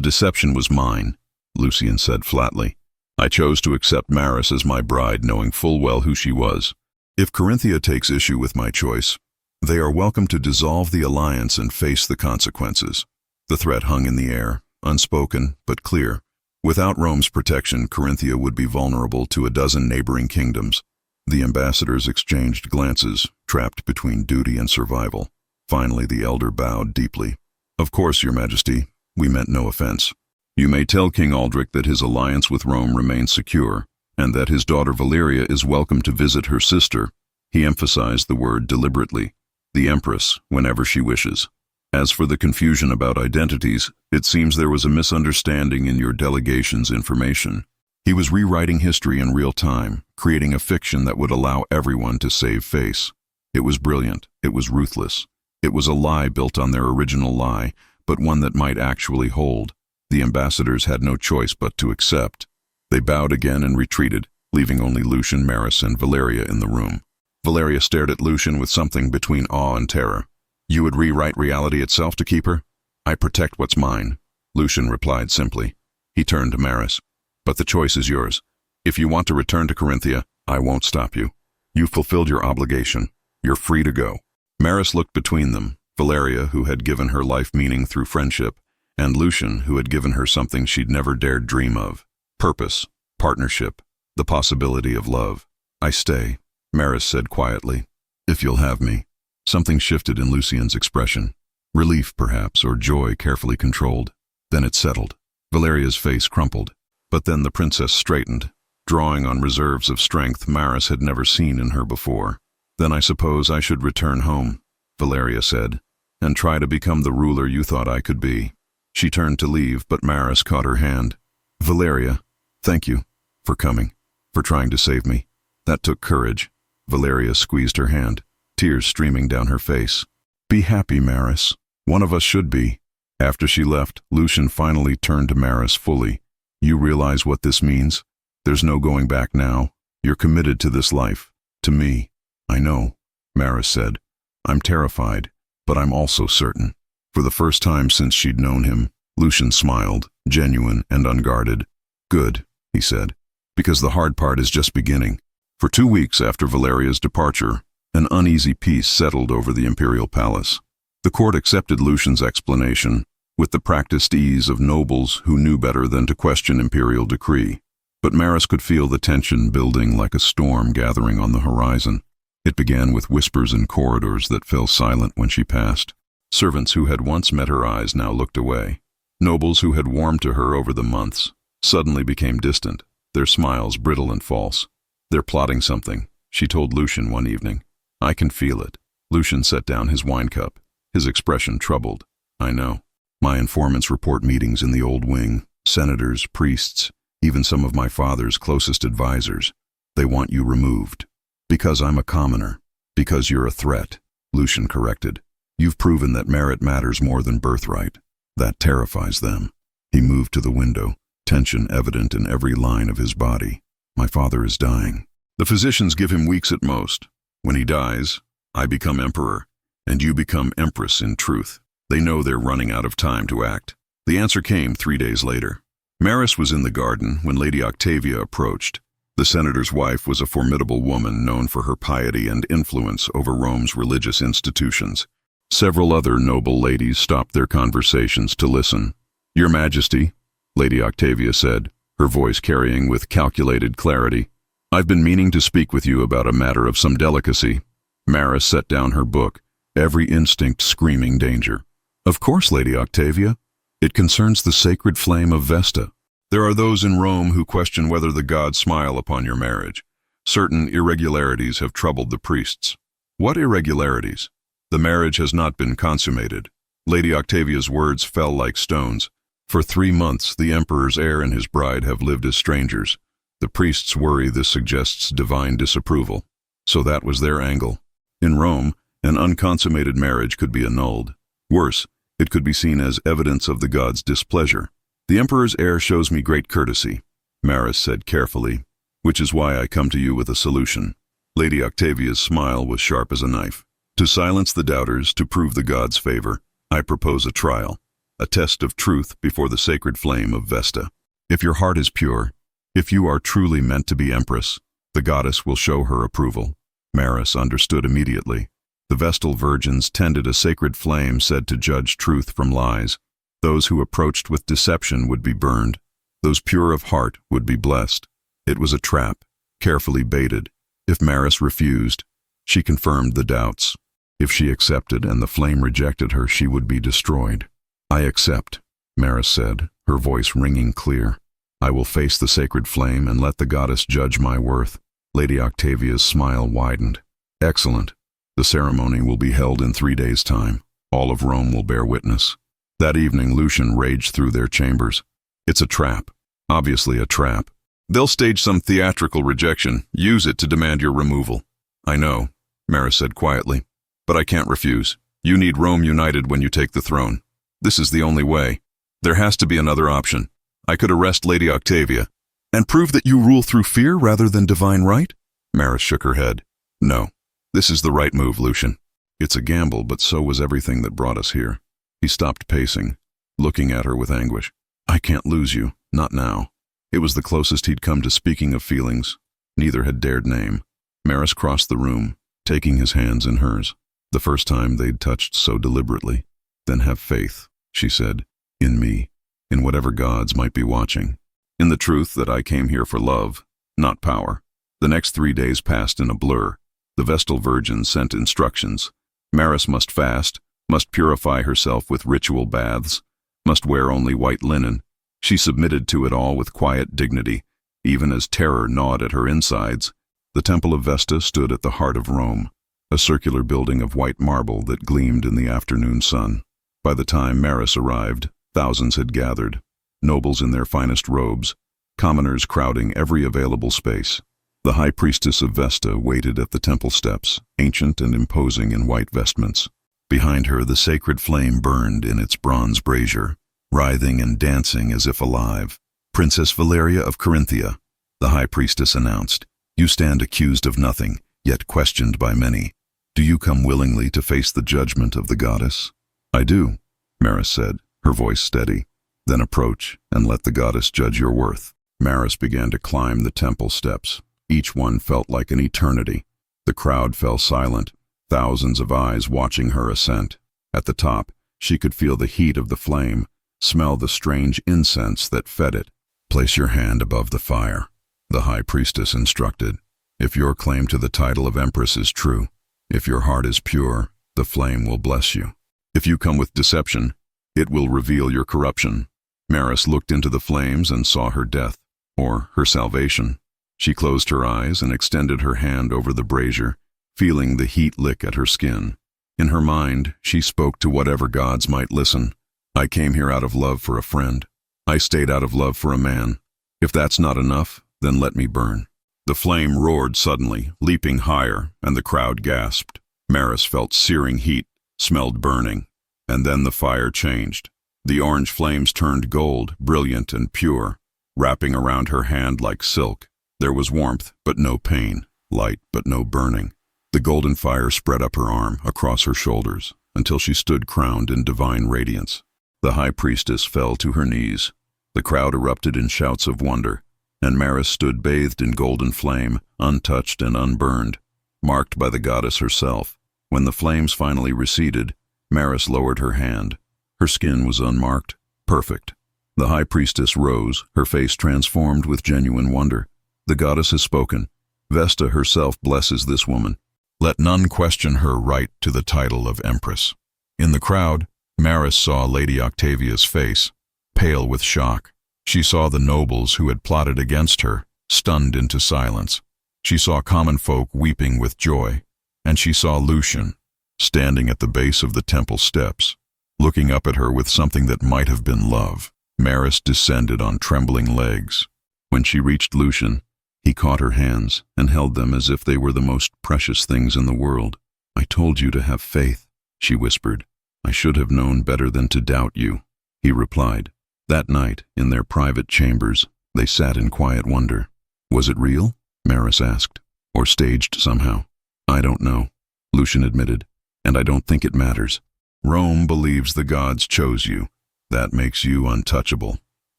deception was mine, Lucian said flatly. I chose to accept Maris as my bride, knowing full well who she was. If Corinthia takes issue with my choice, they are welcome to dissolve the alliance and face the consequences. The threat hung in the air, unspoken but clear. Without Rome's protection, Corinthia would be vulnerable to a dozen neighboring kingdoms. The ambassadors exchanged glances, trapped between duty and survival. Finally, the elder bowed deeply. Of course, Your Majesty, we meant no offense. You may tell King Aldrich that his alliance with Rome remains secure, and that his daughter Valeria is welcome to visit her sister. He emphasized the word deliberately, the Empress, whenever she wishes. As for the confusion about identities, it seems there was a misunderstanding in your delegation's information. He was rewriting history in real time, creating a fiction that would allow everyone to save face. It was brilliant, it was ruthless. It was a lie built on their original lie, but one that might actually hold. The ambassadors had no choice but to accept. They bowed again and retreated, leaving only Lucian, Maris, and Valeria in the room. Valeria stared at Lucian with something between awe and terror. You would rewrite reality itself to keep her? I protect what's mine, Lucian replied simply. He turned to Maris. But the choice is yours. If you want to return to Corinthia, I won't stop you. You've fulfilled your obligation. You're free to go. Maris looked between them, Valeria, who had given her life meaning through friendship, and Lucian, who had given her something she'd never dared dream of. Purpose, partnership, the possibility of love. I stay, Maris said quietly. If you'll have me. Something shifted in Lucian's expression. Relief, perhaps, or joy carefully controlled. Then it settled. Valeria's face crumpled. But then the princess straightened, drawing on reserves of strength Maris had never seen in her before. "Then I suppose I should return home," Valeria said, "and try to become the ruler you thought I could be." She turned to leave, but Maris caught her hand. "Valeria, thank you for coming, for trying to save me. That took courage." Valeria squeezed her hand, tears streaming down her face. "Be happy, Maris. One of us should be." After she left, Lucian finally turned to Maris fully. "You realize what this means? There's no going back now. You're committed to this life, to me." "I know," Maris said. "I'm terrified, but I'm also certain." For the first time since she'd known him, Lucian smiled, genuine and unguarded. "Good," he said, "because the hard part is just beginning." For 2 weeks after Valeria's departure, an uneasy peace settled over the imperial palace. The court accepted Lucian's explanation, with the practiced ease of nobles who knew better than to question imperial decree. But Maris could feel the tension building like a storm gathering on the horizon. It began with whispers in corridors that fell silent when she passed. Servants who had once met her eyes now looked away. Nobles who had warmed to her over the months suddenly became distant, their smiles brittle and false. "They're plotting something," she told Lucian one evening. "I can feel it." Lucian set down his wine cup, his expression troubled. "I know. My informants report meetings in the old wing, senators, priests, even some of my father's closest advisors. They want you removed. Because I'm a commoner. Because you're a threat," Lucian corrected. "You've proven that merit matters more than birthright. That terrifies them." He moved to the window, tension evident in every line of his body. "My father is dying. The physicians give him weeks at most. When he dies, I become emperor, and you become empress in truth. They know they're running out of time to act." The answer came 3 days later. Maris was in the garden when Lady Octavia approached. The senator's wife was a formidable woman known for her piety and influence over Rome's religious institutions. Several other noble ladies stopped their conversations to listen. "Your Majesty," Lady Octavia said, her voice carrying with calculated clarity, "I've been meaning to speak with you about a matter of some delicacy." Maris set down her book, every instinct screaming danger. "Of course, Lady Octavia. It concerns the sacred flame of Vesta. There are those in Rome who question whether the gods smile upon your marriage. Certain irregularities have troubled the priests." "What irregularities?" "The marriage has not been consummated." Lady Octavia's words fell like stones. "For 3 months, the emperor's heir and his bride have lived as strangers. The priests worry this suggests divine disapproval." So that was their angle. In Rome, an unconsummated marriage could be annulled. Worse, it could be seen as evidence of the gods' displeasure. "The emperor's heir shows me great courtesy," Maris said carefully, "which is why I come to you with a solution." Lady Octavia's smile was sharp as a knife. "To silence the doubters, to prove the gods' favor, I propose a trial, a test of truth before the sacred flame of Vesta. If your heart is pure, if you are truly meant to be empress, the goddess will show her approval." Maris understood immediately. The Vestal virgins tended a sacred flame said to judge truth from lies. Those who approached with deception would be burned. Those pure of heart would be blessed. It was a trap, carefully baited. If Maris refused, she confirmed the doubts. If she accepted and the flame rejected her, she would be destroyed. "I accept," Maris said, her voice ringing clear. "I will face the sacred flame and let the goddess judge my worth." Lady Octavia's smile widened. "Excellent. The ceremony will be held in 3 days' time. All of Rome will bear witness." That evening, Lucian raged through their chambers. "It's a trap. Obviously a trap. They'll stage some theatrical rejection, use it to demand your removal." "I know," Maris said quietly, "but I can't refuse. You need Rome united when you take the throne. This is the only way. There has to be another option. I could arrest Lady Octavia." "And prove that you rule through fear rather than divine right?" Maris shook her head. "No. This is the right move, Lucian. It's a gamble, but so was everything that brought us here." He stopped pacing, looking at her with anguish. "I can't lose you, not now." It was the closest he'd come to speaking of feelings neither had dared name. Maris crossed the room, taking his hands in hers. The first time they'd touched so deliberately. "Then have faith," she said, "in me, in whatever gods might be watching. In the truth that I came here for love, not power." The next 3 days passed in a blur. The Vestal virgins sent instructions. Maris must fast, must purify herself with ritual baths, must wear only white linen. She submitted to it all with quiet dignity, even as terror gnawed at her insides. The Temple of Vesta stood at the heart of Rome, a circular building of white marble that gleamed in the afternoon sun. By the time Maris arrived, thousands had gathered, nobles in their finest robes, commoners crowding every available space. The high priestess of Vesta waited at the temple steps, ancient and imposing in white vestments. Behind her, the sacred flame burned in its bronze brazier, writhing and dancing as if alive. "Princess Valeria of Corinthia," the high priestess announced, "you stand accused of nothing, yet questioned by many. Do you come willingly to face the judgment of the goddess?" "I do," Maris said, her voice steady. "Then approach and let the goddess judge your worth." Maris began to climb the temple steps. Each one felt like an eternity. The crowd fell silent, thousands of eyes watching her ascent. At the top, she could feel the heat of the flame, smell the strange incense that fed it. "Place your hand above the fire," the high priestess instructed. "If your claim to the title of empress is true, if your heart is pure, the flame will bless you. If you come with deception, it will reveal your corruption." Maris looked into the flames and saw her death, or her salvation. She closed her eyes and extended her hand over the brazier, feeling the heat lick at her skin. In her mind, she spoke to whatever gods might listen. "I came here out of love for a friend. I stayed out of love for a man. If that's not enough, then let me burn." The flame roared suddenly, leaping higher, and the crowd gasped. Maris felt searing heat, smelled burning, and then the fire changed. The orange flames turned gold, brilliant and pure, wrapping around her hand like silk. There was warmth, but no pain, light, but no burning. The golden fire spread up her arm, across her shoulders, until she stood crowned in divine radiance. The high priestess fell to her knees. The crowd erupted in shouts of wonder, and Maris stood bathed in golden flame, untouched and unburned, marked by the goddess herself. When the flames finally receded, Maris lowered her hand. Her skin was unmarked, perfect. The high priestess rose, her face transformed with genuine wonder. "The goddess has spoken. Vesta herself blesses this woman. Let none question her right to the title of empress." In the crowd, Maris saw Lady Octavia's face, pale with shock. She saw the nobles who had plotted against her, stunned into silence. She saw common folk weeping with joy, and she saw Lucian, standing at the base of the temple steps, looking up at her with something that might have been love. Maris descended on trembling legs. When she reached Lucian, he caught her hands and held them as if they were the most precious things in the world. "I told you to have faith," she whispered. "I should have known better than to doubt you," he replied. That night, in their private chambers, they sat in quiet wonder. "Was it real?" Maris asked. "Or staged somehow?" "I don't know," Lucian admitted, "and I don't think it matters. Rome believes the gods chose you. That makes you untouchable.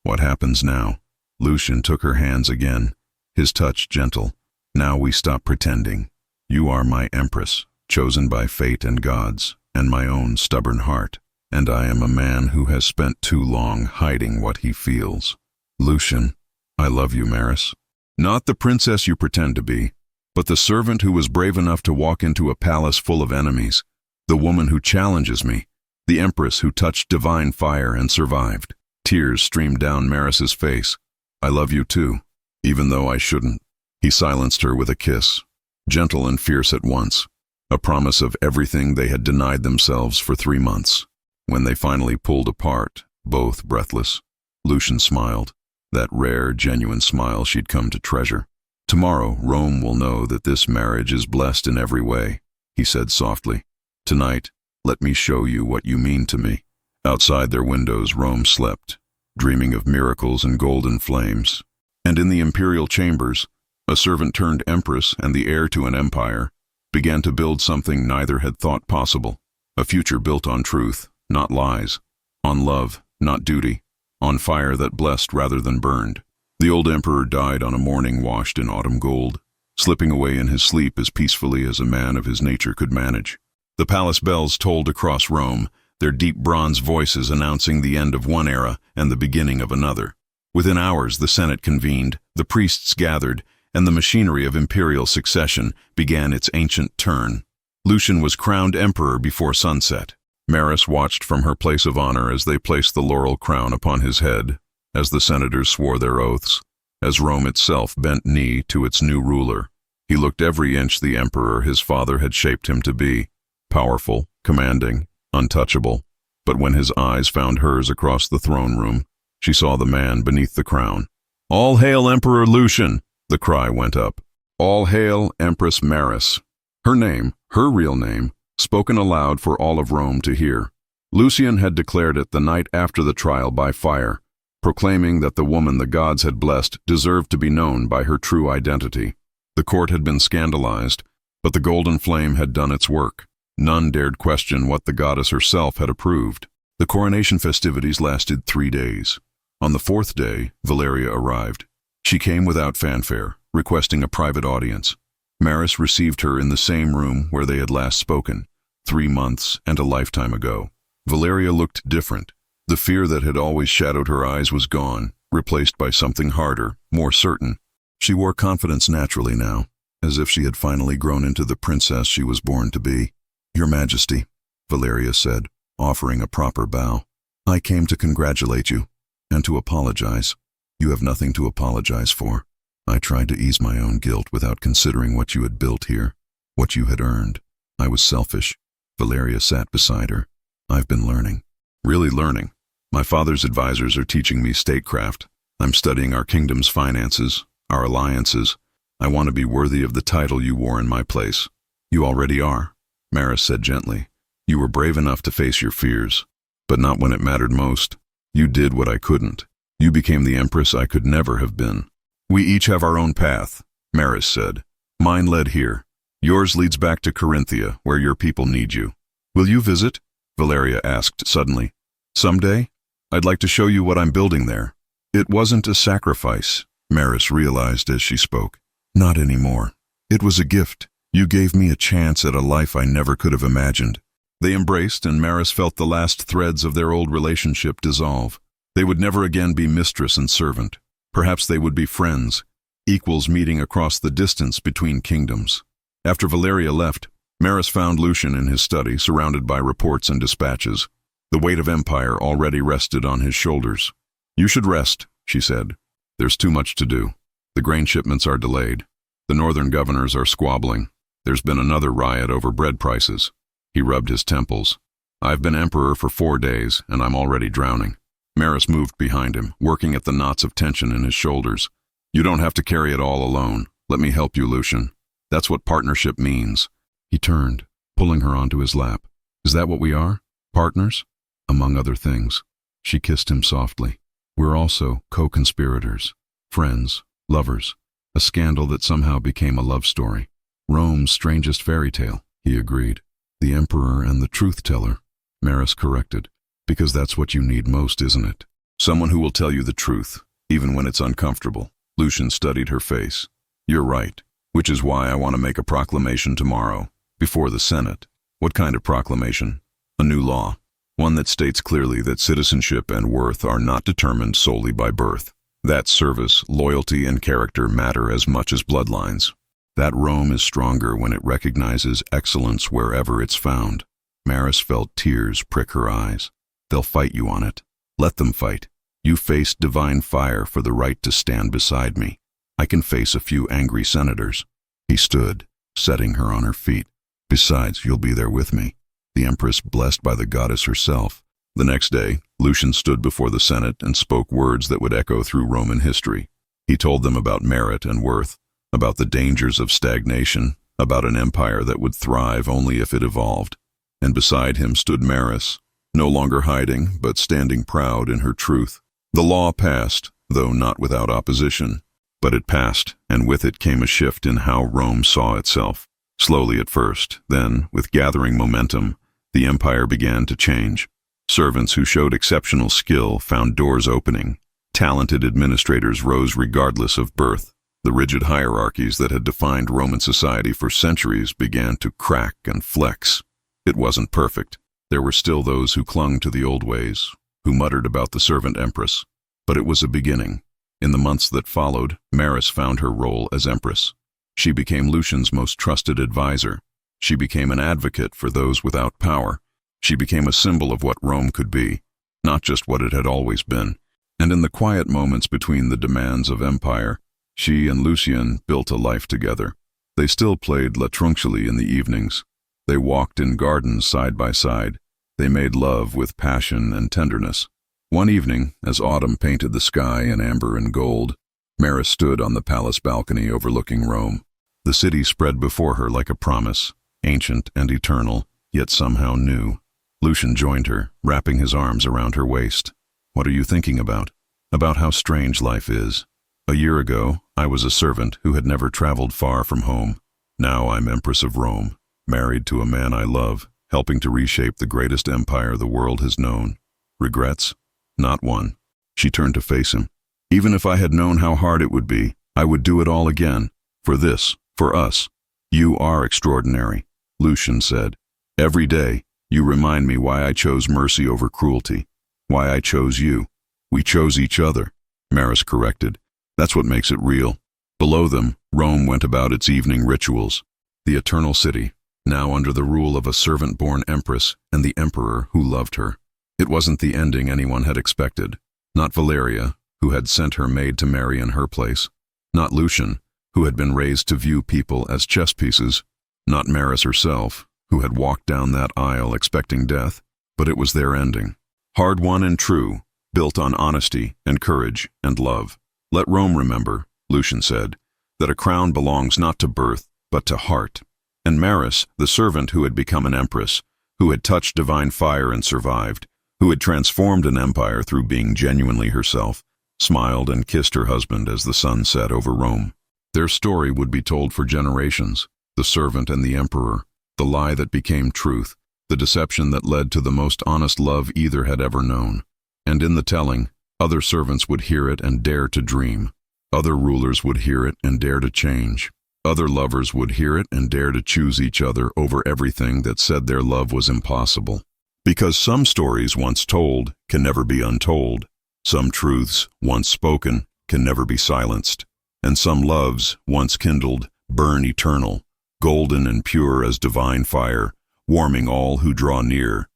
What happens now?" Lucian took her hands again, his touch gentle. "Now we stop pretending. You are my empress, chosen by fate and gods, and my own stubborn heart. And I am a man who has spent too long hiding what he feels. Lucian, I love you, Maris. Not the princess you pretend to be, but the servant who was brave enough to walk into a palace full of enemies, the woman who challenges me, the empress who touched divine fire and survived." Tears streamed down Maris's face. "I love you too, even though I shouldn't." He silenced her with a kiss, gentle and fierce at once, a promise of everything they had denied themselves for 3 months. When they finally pulled apart, both breathless, Lucian smiled, that rare, genuine smile she'd come to treasure. "Tomorrow, Rome will know that this marriage is blessed in every way," he said softly. "Tonight, let me show you what you mean to me." Outside their windows, Rome slept, dreaming of miracles and golden flames. And in the imperial chambers, a servant turned empress and the heir to an empire began to build something neither had thought possible, a future built on truth, not lies, on love, not duty, on fire that blessed rather than burned. The old emperor died on a morning washed in autumn gold, slipping away in his sleep as peacefully as a man of his nature could manage. The palace bells tolled across Rome, their deep bronze voices announcing the end of one era and the beginning of another. Within hours, the Senate convened, the priests gathered, and the machinery of imperial succession began its ancient turn. Lucian was crowned emperor before sunset. Maris watched from her place of honor as they placed the laurel crown upon his head. as the senators swore their oaths, as Rome itself bent knee to its new ruler. He looked every inch the emperor his father had shaped him to be, powerful, commanding, untouchable. But when his eyes found hers across the throne room, she saw the man beneath the crown. "All hail Emperor Lucian!" the cry went up. "All hail Empress Maris!" Her name, her real name, spoken aloud for all of Rome to hear. Lucian had declared it the night after the trial by fire, proclaiming that the woman the gods had blessed deserved to be known by her true identity. The court had been scandalized, but the golden flame had done its work. None dared question what the goddess herself had approved. The coronation festivities lasted 3 days. On the 4th day, Valeria arrived. She came without fanfare, requesting a private audience. Maris received her in the same room where they had last spoken, 3 months and a lifetime ago. Valeria looked different. The fear that had always shadowed her eyes was gone, replaced by something harder, more certain. She wore confidence naturally now, as if she had finally grown into the princess she was born to be. "Your Majesty," Valeria said, offering a proper bow. "I came to congratulate you, and to apologize. You have nothing to apologize for. I tried to ease my own guilt without considering what you had built here, what you had earned. I was selfish." Valeria sat beside her. "I've been learning." "Really learning? My father's advisors are teaching me statecraft. I'm studying our kingdom's finances, our alliances. I want to be worthy of the title you wore in my place." "You already are," Maris said gently. "You were brave enough to face your fears, but not when it mattered most. You did what I couldn't. You became the empress I could never have been." "We each have our own path," Maris said. "Mine led here. Yours leads back to Corinthia, where your people need you." "Will you visit?" Valeria asked suddenly. "Someday? I'd like to show you what I'm building there." "It wasn't a sacrifice," Maris realized as she spoke. "Not anymore. It was a gift. You gave me a chance at a life I never could have imagined." They embraced, and Maris felt the last threads of their old relationship dissolve. They would never again be mistress and servant. Perhaps they would be friends, equals meeting across the distance between kingdoms. After Valeria left, Maris found Lucian in his study, surrounded by reports and dispatches. The weight of empire already rested on his shoulders. "You should rest," she said. "There's too much to do. The grain shipments are delayed. The northern governors are squabbling. There's been another riot over bread prices." He rubbed his temples. "I've been emperor for 4 days, and I'm already drowning." Maris moved behind him, working at the knots of tension in his shoulders. "You don't have to carry it all alone. Let me help you, Lucian. That's what partnership means." He turned, pulling her onto his lap. "Is that what we are? Partners?" "Among other things." She kissed him softly. "We're also co-conspirators, friends, lovers. A scandal that somehow became a love story. Rome's strangest fairy tale," he agreed. "The emperor and the truth-teller," Maris corrected. "Because that's what you need most, isn't it? Someone who will tell you the truth, even when it's uncomfortable." Lucian studied her face. "You're right, which is why I want to make a proclamation tomorrow, before the Senate." "What kind of proclamation?" "A new law. One that states clearly that citizenship and worth are not determined solely by birth. That service, loyalty, and character matter as much as bloodlines. That Rome is stronger when it recognizes excellence wherever it's found." Maris felt tears prick her eyes. "They'll fight you on it. Let them fight. You faced divine fire for the right to stand beside me. I can face a few angry senators." He stood, setting her on her feet. "Besides, you'll be there with me, the empress blessed by the goddess herself." The next day, Lucian stood before the Senate and spoke words that would echo through Roman history. He told them about merit and worth, about the dangers of stagnation, about an empire that would thrive only if it evolved. And beside him stood Maris, no longer hiding, but standing proud in her truth. The law passed, though not without opposition. But it passed, and with it came a shift in how Rome saw itself. Slowly at first, then, with gathering momentum, the empire began to change. Servants who showed exceptional skill found doors opening. Talented administrators rose regardless of birth. The rigid hierarchies that had defined Roman society for centuries began to crack and flex. It wasn't perfect. There were still those who clung to the old ways, who muttered about the servant empress. But it was a beginning. In the months that followed, Maris found her role as empress. She became Lucian's most trusted advisor. She became an advocate for those without power. She became a symbol of what Rome could be, not just what it had always been. And in the quiet moments between the demands of empire, she and Lucien built a life together. They still played La Truncely in the evenings. They walked in gardens side by side. They made love with passion and tenderness. One evening, as autumn painted the sky in amber and gold, Maris stood on the palace balcony overlooking Rome. The city spread before her like a promise, ancient and eternal, yet somehow new. Lucien joined her, wrapping his arms around her waist. "What are you thinking about?" "About how strange life is. A year ago, I was a servant who had never traveled far from home. Now I'm Empress of Rome, married to a man I love, helping to reshape the greatest empire the world has known. Regrets? Not one." She turned to face him. "Even if I had known how hard it would be, I would do it all again. For this, for us. You are extraordinary," Lucien said. "Every day, you remind me why I chose mercy over cruelty, why I chose you. We chose each other," Maris corrected. "That's what makes it real." Below them, Rome went about its evening rituals. The eternal city, now under the rule of a servant-born empress and the emperor who loved her. It wasn't the ending anyone had expected. Not Valeria, who had sent her maid to marry in her place. Not Lucien, who had been raised to view people as chess pieces. Not Maris herself, who had walked down that aisle expecting death. But it was their ending. Hard-won and true, built on honesty and courage and love. "Let Rome remember," Lucien said, "that a crown belongs not to birth, but to heart." And Maris, the servant who had become an empress, who had touched divine fire and survived, who had transformed an empire through being genuinely herself, smiled and kissed her husband as the sun set over Rome. Their story would be told for generations, the servant and the emperor, the lie that became truth, the deception that led to the most honest love either had ever known. And in the telling, other servants would hear it and dare to dream. Other rulers would hear it and dare to change. Other lovers would hear it and dare to choose each other over everything that said their love was impossible. Because some stories once told can never be untold. Some truths once spoken can never be silenced. And some loves once kindled burn eternal, golden and pure as divine fire, warming all who draw near,